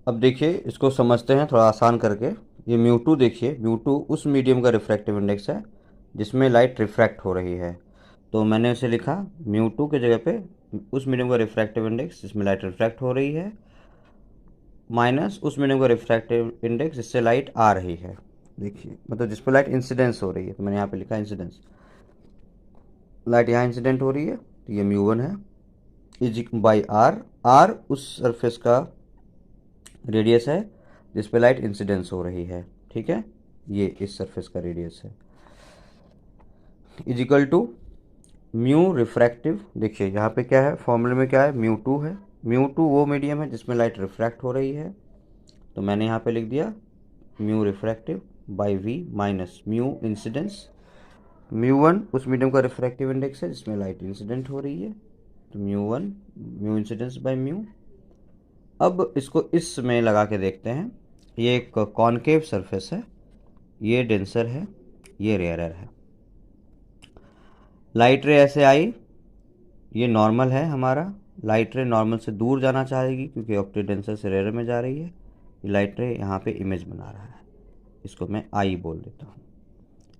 अब देखिए इसको समझते हैं थोड़ा आसान करके। ये म्यू टू देखिए, म्यू टू उस मीडियम का रिफ्रैक्टिव इंडेक्स है जिसमें लाइट रिफ्रैक्ट हो रही है। तो मैंने उसे लिखा म्यू टू के जगह पे उस मीडियम का रिफ्रैक्टिव इंडेक्स जिसमें लाइट रिफ्रैक्ट हो रही है, माइनस उस मीडियम का रिफ्रैक्टिव इंडेक्स जिससे लाइट आ रही है। देखिए मतलब जिस पर लाइट इंसिडेंस हो रही है, तो मैंने यहाँ पे लिखा इंसिडेंस। लाइट यहाँ इंसिडेंट हो रही है तो ये म्यू वन है, इज बाई आर। आर उस सरफेस का रेडियस है जिस पे लाइट इंसिडेंस हो रही है, ठीक है, ये इस सरफेस का रेडियस है। Is equal to mu refractive. देखिए यहाँ पे क्या है, फॉर्मूले में क्या है, म्यू टू है। म्यू टू वो मीडियम है जिसमें लाइट रिफ्रैक्ट हो रही है, तो मैंने यहाँ पे लिख दिया mu refractive by V minus mu incidence. Mu one उस मीडियम का रिफ्रैक्टिव इंडेक्स है जिसमें लाइट इंसिडेंट हो रही है, तो mu one mu incidence by mu. अब इसको इसमें लगा के देखते हैं। ये एक कॉनकेव सरफेस है, ये डेंसर है, ये रेयरर है। लाइट रे ऐसे आई, ये नॉर्मल है हमारा। लाइट रे नॉर्मल से दूर जाना चाहेगी क्योंकि ऑप्टिक डेंसर से रेयर में जा रही है। ये लाइट रे यहाँ पे इमेज बना रहा है, इसको मैं आई बोल देता हूँ।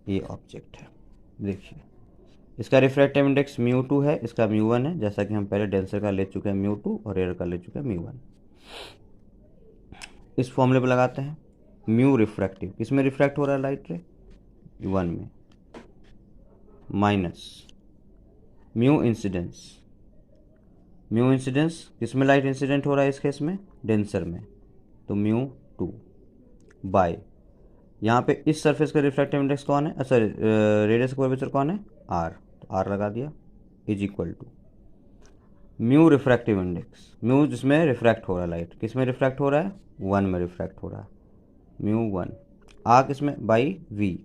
ये ऑब्जेक्ट है, देखिए इसका रिफ्रैक्टिव इंडेक्स म्यू टू है, इसका म्यू वन है, जैसा कि हम पहले डेंसर का ले चुके हैं म्यू टू और रेयर का ले चुके हैं म्यू वन। इस फॉर्मूले पर लगाते हैं। म्यू रिफ्रैक्टिव किस में रिफ्रैक्ट हो रहा है लाइट रे, वन में, minus mu incidence. Mu incidence किस में लाइट इंसिडेंट हो रहा है इस केस में, डेंसर में, तो म्यू टू बाय यहाँ पे इस सरफेस का रिफ्रैक्टिव इंडेक्स कौन है, सॉरी रेडियस कर्वेचर कौन है, आर, तो आर लगा दिया, is equal to mu refractive index. Mu जिसमें रिफ्रैक्ट हो रहा है लाइट, किस में रिफ्रैक्ट हो रहा है, वन में रिफ्रैक्ट हो रहा है, म्यू वन। आ किस में, बाई वी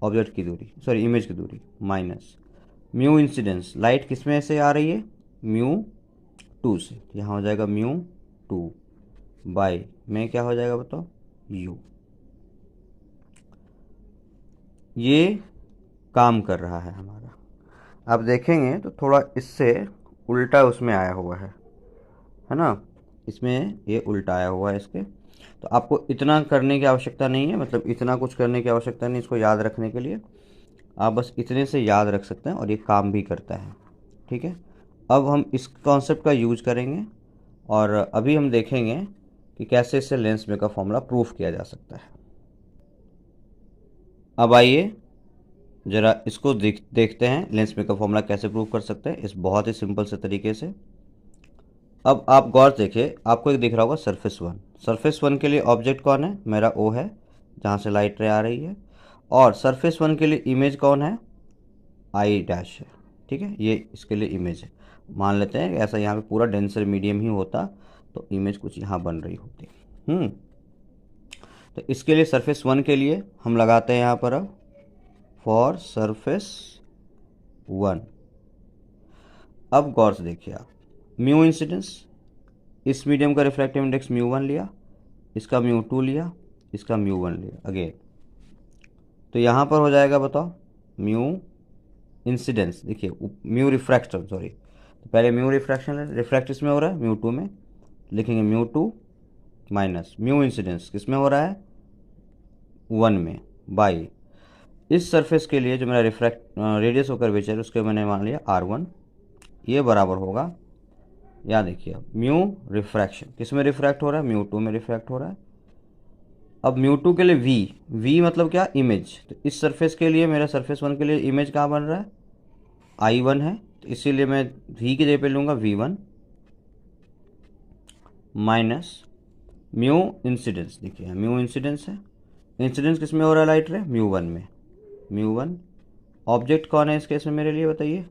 ऑब्जेक्ट की दूरी, सॉरी इमेज की दूरी, माइनस म्यू इंसिडेंस। लाइट किस में से आ रही है, म्यू टू से, यहाँ हो जाएगा म्यू टू बाई में क्या हो जाएगा बताओ, यू। ये काम कर रहा है हमारा। आप देखेंगे तो थोड़ा इससे उल्टा उसमें आया हुआ है ना, इसमें ये उल्टा आया हुआ है इसके। तो आपको इतना करने की आवश्यकता नहीं है, मतलब इतना कुछ करने की आवश्यकता नहीं इसको याद रखने के लिए। आप बस इतने से याद रख सकते हैं और ये काम भी करता है, ठीक है। अब हम इस कॉन्सेप्ट का यूज करेंगे और अभी हम देखेंगे कि कैसे इससे लेंस मेकर फॉर्मूला प्रूफ किया जा सकता है। अब आइए ज़रा इसको देखते हैं लेंस मेकर फॉर्मूला कैसे प्रूव कर सकते हैं इस बहुत ही सिंपल से तरीके से। अब आप गौर देखिए, आपको एक दिख रहा होगा सरफेस वन। सरफेस वन के लिए ऑब्जेक्ट कौन है, मेरा ओ है जहाँ से लाइट रे आ रही है, और सरफेस वन के लिए इमेज कौन है, आई डैश है, ठीक है, ये इसके लिए इमेज है। मान लेते हैं कि ऐसा यहाँ पे पूरा डेंसर मीडियम ही होता तो इमेज कुछ यहाँ बन रही होती। तो इसके लिए सरफेस वन के लिए हम लगाते हैं यहाँ पर अब फॉर सरफेस वन। अब गौर से देखिए आप, म्यू इंसिडेंस, इस मीडियम का रिफ्रैक्टिव इंडेक्स म्यू वन लिया, इसका म्यू टू लिया, इसका म्यू वन लिया अगेन, तो यहाँ पर हो जाएगा बताओ म्यू इंसिडेंस। देखिए म्यू रिफ्रैक्शन, सॉरी, तो पहले म्यू रिफ्रैक्शन, रिफ्रैक्ट इसमें हो रहा है म्यू टू में, लिखेंगे mu two minus mu incidence किस में हो रहा है, वन में, बाई इस सरफेस के लिए जो मेरा रिफ्रैक्ट रेडियस ऑफ कर्वेचर उसके मैंने मान लिया आर वन, ये बराबर होगा, यहाँ देखिए अब म्यू रिफ्रैक्शन किस में रिफ्रैक्ट हो रहा है, म्यू टू में रिफ्रैक्ट हो रहा है। अब म्यू टू के लिए वी मतलब क्या, इमेज, तो इस सरफेस के लिए मेरा सरफेस वन के लिए इमेज कहाँ बन रहा है, आई वन है, तो इसीलिए मैं वी की जगह पे लूँगा V one minus mu incidence. देखिए म्यू इंसिडेंस है, इंसिडेंस किस में हो रहा है लाइट रे, म्यू वन में, म्यू वन। ऑब्जेक्ट कौन है इस केस में मेरे लिए बताइए,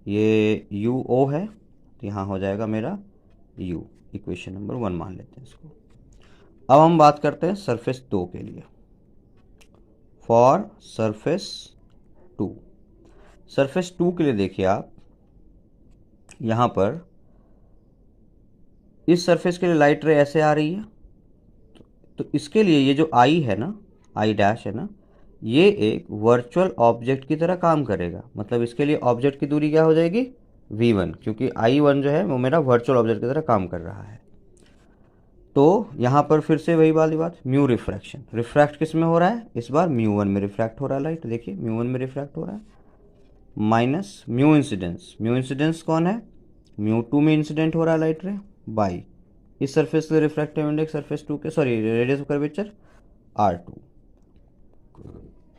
ये यू ओ है, तो यहाँ हो जाएगा मेरा यू, इक्वेशन नंबर वन मान लेते हैं इसको। अब हम बात करते हैं सरफेस दो के लिए, for surface two. Surface two के लिए देखिए आप यहाँ पर इस सरफेस के लिए लाइट रे ऐसे आ रही है, तो इसके लिए ये जो आई है ना, आई डैश है ना, ये एक वर्चुअल ऑब्जेक्ट की तरह काम करेगा। मतलब इसके लिए ऑब्जेक्ट की दूरी क्या हो जाएगी, v1, क्योंकि i1 जो है वो मेरा वर्चुअल ऑब्जेक्ट की तरह काम कर रहा है। तो यहाँ पर फिर से वही वाली बात, म्यू रिफ्रैक्शन, रिफ्रैक्ट किस में हो रहा है, इस बार म्यू वन में रिफ्रैक्ट हो रहा है लाइट, देखिए म्यू वन में रिफ्रैक्ट हो रहा है, minus mu incidence, mu incidence कौन है, म्यू टू में इंसिडेंट हो रहा है लाइट रे, बाई इस सरफेस के रिफ्रैक्टिव इंडेक्स सरफेस टू के, sorry radius of curvature R2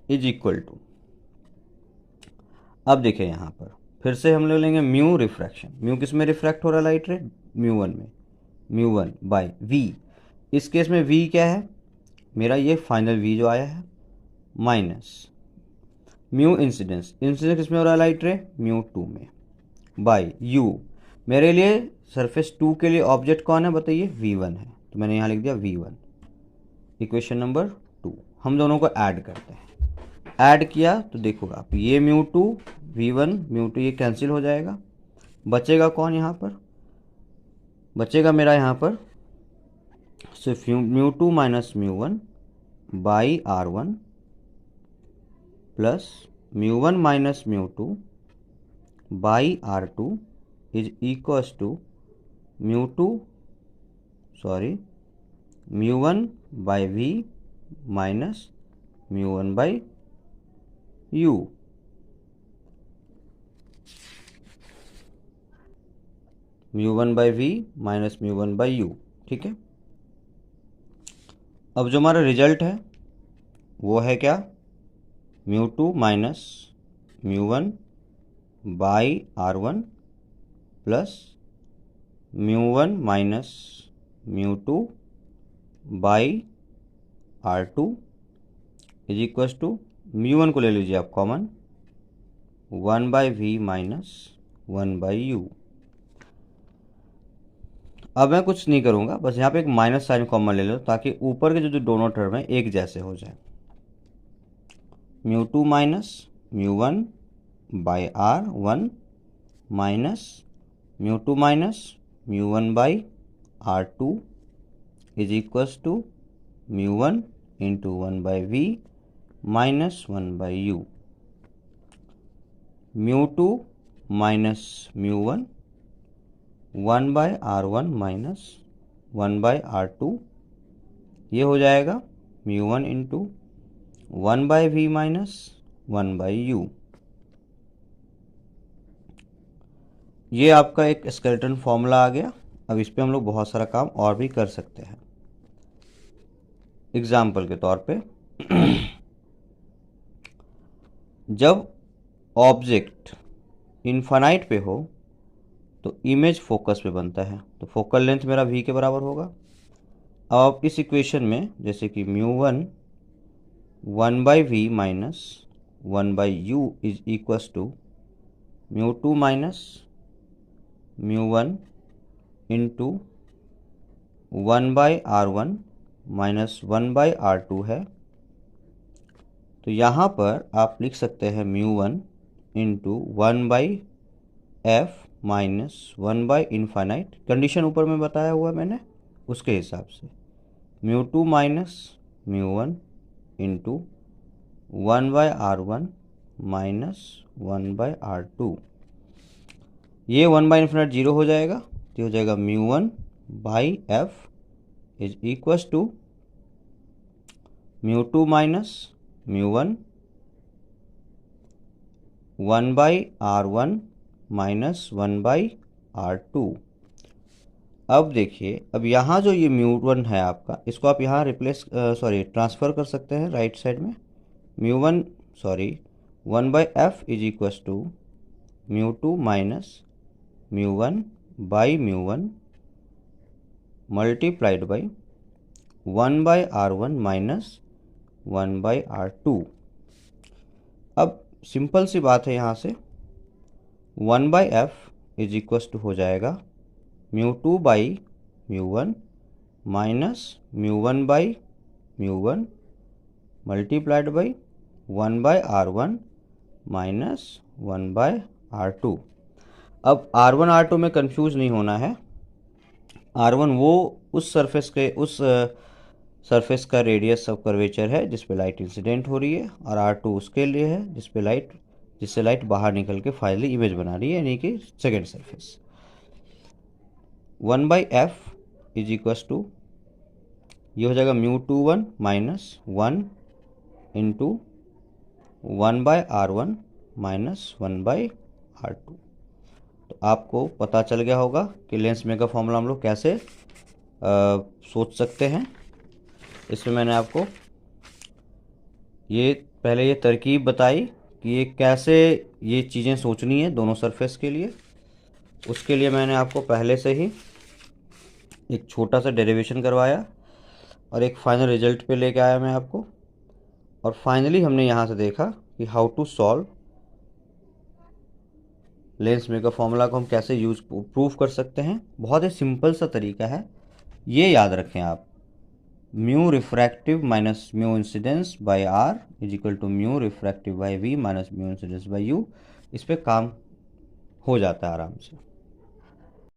is equal to, अब देखिए यहाँ पर फिर से हम लोग लेंगे म्यू रिफ्रैक्शन, म्यू किस में रिफ्रैक्ट हो रहा है लाइट रे, म्यू वन में, म्यू वन बाई वी, इस केस में वी क्या है मेरा, ये फाइनल वी जो आया है, माइनस म्यू इंसिडेंस, इंसिडेंस किस में हो रहा है लाइट रे, म्यू टू में, बाई यू, मेरे लिए सरफेस टू के लिए ऑब्जेक्ट कौन है बताइए, V1 है, तो मैंने यहाँ लिख दिया V1, इक्वेशन नंबर 2। हम दोनों को ऐड करते हैं, ऐड किया तो देखो आप ये mu two V1 mu two ये कैंसिल हो जाएगा, बचेगा कौन यहाँ पर, बचेगा मेरा यहाँ पर सिर्फ mu two minus mu one by R1 plus mu one minus mu two by R2 is equals to mu one by V minus mu one by U, mu one by V minus mu one by U, ठीक है। अब जो हमारा result है वो है क्या, mu two minus mu one by R1 plus mu one minus mu two by R2 is equals to, mu one को ले लीजिए आप common, 1 by V minus 1 by U। अब मैं कुछ नहीं करूँगा, बस यहाँ पे एक माइनस साइन कॉमन ले लो ताकि ऊपर के जो दोनों टर्म है एक जैसे हो जाए, mu two minus mu one by R1 minus mu two minus mu one by R2 is equals to mu one into 1 by V minus 1 by U, mu two minus mu one 1 by R1 minus 1 by R2, ये हो जाएगा mu one into 1 by V minus 1 by U। ये आपका एक skeleton formula आ गया। अब इस पे हम लोग बहुत सारा काम और भी कर सकते हैं। एग्जाम्पल के तौर पे जब ऑब्जेक्ट इनफाइनाइट पे हो तो इमेज फोकस पे बनता है, तो फोकल लेंथ मेरा V के बराबर होगा। अब आप इस इक्वेशन में जैसे कि mu one 1 by V minus 1 by U is equals to mu two minus mu one into 1 by R1 minus 1 by R2 है। तो यहाँ पर आप लिख सकते हैं mu one into 1 by F minus 1 by infinite, condition ऊपर में बताया हुआ मैंने उसके हिसाब से, mu two minus mu one into 1 by R1 minus 1 by R2, ये 1 बाई इनफाइनाइट जीरो हो जाएगा, तो हो जाएगा mu one by F is equals to mu two minus mu one 1 by R1 minus 1 by R2। अब देखिए, अब यहाँ जो ये म्यू वन है आपका, इसको आप यहाँ ट्रांसफ़र कर सकते हैं राइट साइड में, mu one 1 by F is equals to mu two minus mu one by mu one multiplied by 1 by R1 minus 1 by R2। अब सिंपल सी बात है, यहाँ से 1 by F is equals to हो जाएगा mu two by mu one minus mu one by mu one multiplied by 1 by R1 minus 1 by R2। अब R1 R2 में कंफ्यूज नहीं होना है, R1 वो उस सरफेस का रेडियस ऑफ कर्वेचर है जिस पे लाइट इंसिडेंट हो रही है, और R2 उसके लिए है जिससे लाइट बाहर निकल के फाइनली इमेज बना रही है, यानी कि second surface. 1 by F is equals to ये हो जाएगा μ21 minus 1 into 1/r1 minus 1/r2। तो आपको पता चल गया होगा कि लेंस-मेकर फॉर्मूला हम लोग कैसे सोच सकते हैं। इसमें मैंने आपको पहले ये तरकीब बताई कि ये कैसे ये चीज़ें सोचनी है दोनों सरफेस के लिए। उसके लिए मैंने आपको पहले से ही एक छोटा सा डेरिवेशन करवाया और एक फाइनल रिजल्ट पे लेके आया मैं आपको। और फाइनली हमने यहाँ से देखा कि how to solve lens maker formula को हम कैसे प्रूफ कर सकते हैं। बहुत ही सिंपल सा तरीका है, ये याद रखें आप। Mu refractive minus mu incidence by R is equal to mu refractive by V minus mu incidence by U. इस पर काम हो जाता है आराम से।